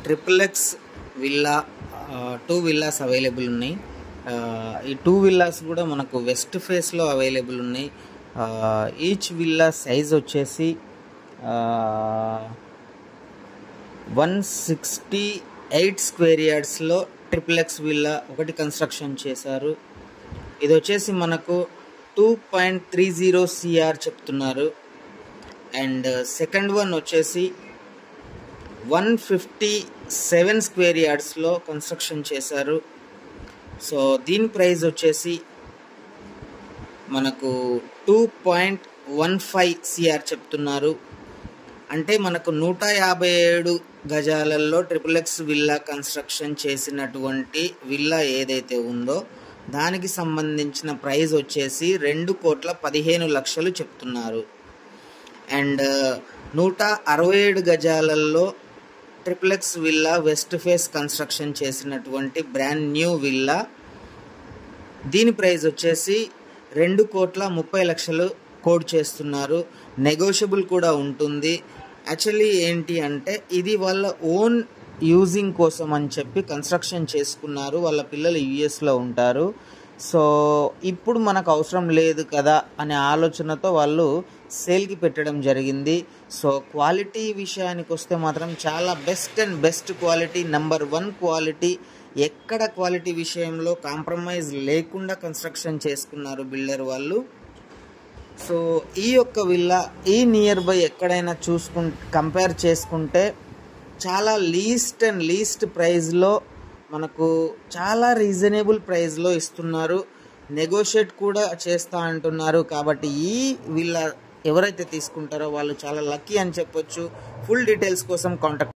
Triple X villa 2 villas available ఉన్నాయి. ఈ 2 villas కూడా మనకు వెస్ట్ ఫేస్లో అవైలబుల్ ఉన్నాయి. ఈచ్ విల్లా సైజ్ వచ్చేసి 168 స్క్వేర్ యార్డ్స్లో ట్రిపుల్ ఎక్స్ విల్లా ఒకటి కన్స్ట్రక్షన్ చేశారు. ఇది వచ్చేసి మనకు 2.30 CR చెప్తున్నారు. అండ్ సెకండ్ వన్ వచ్చేసి 157 స్క్వేర్ యార్డ్స్లో కన్స్ట్రక్షన్ చేశారు. సో దీని ప్రైస్ వచ్చేసి మనకు 2.15 CR చెప్తున్నారు. అంటే మనకు 157 గజాలలో ట్రిపుల్ ఎక్స్ విల్లా కన్స్ట్రక్షన్ చేసినటువంటి విల్లా ఏదైతే ఉందో దానికి సంబంధించిన ప్రైస్ వచ్చేసి 2,15,00,000 చెప్తున్నారు. అండ్ 167 గజాలలో triple X villa west face construction చేసినటువంటి బ్రాండ్ న్యూ విల్లా దీని ప్రైస్ వచ్చేసి 2,30,00,000 కోడ్ చేస్తున్నారు. నెగోషియబుల్ కూడా ఉంటుంది. యాక్చువల్లీ ఏంటి అంటే ఇది వాళ్ళ ఓన్ యూజింగ్ కోసం అని చెప్పి కన్స్ట్రక్షన్ చేసుకున్నారు. వాళ్ళ పిల్లలు యుఎస్లో ఉంటారు. సో ఇప్పుడు మనకు అవసరం లేదు కదా అనే ఆలోచనతో వాళ్ళు సేల్కి పెట్టడం జరిగింది. సో క్వాలిటీ విషయానికి వస్తే మాత్రం చాలా బెస్ట్ క్వాలిటీ, నెంబర్ 1 క్వాలిటీ. ఎక్కడ క్వాలిటీ విషయంలో కాంప్రమైజ్ లేకుండా కన్స్ట్రక్షన్ చేసుకున్నారు బిల్డర్ వాళ్ళు. సో ఈ యొక్క విల్లా ఈ నియర్ బై ఎక్కడైనా కంపేర్ చేసుకుంటే చాలా లీస్ట్ ప్రైస్లో మనకు చాలా రీజనబుల్ ప్రైస్లో ఇస్తున్నారు. నెగోషియేట్ కూడా చేస్తా అంటున్నారు. కాబట్టి ఈ విల్లా ఎవరైతే తీసుకుంటారో వాళ్ళు చాలా లక్కీ అని చెప్పొచ్చు. ఫుల్ డీటెయిల్స్ కోసం కాంటాక్ట్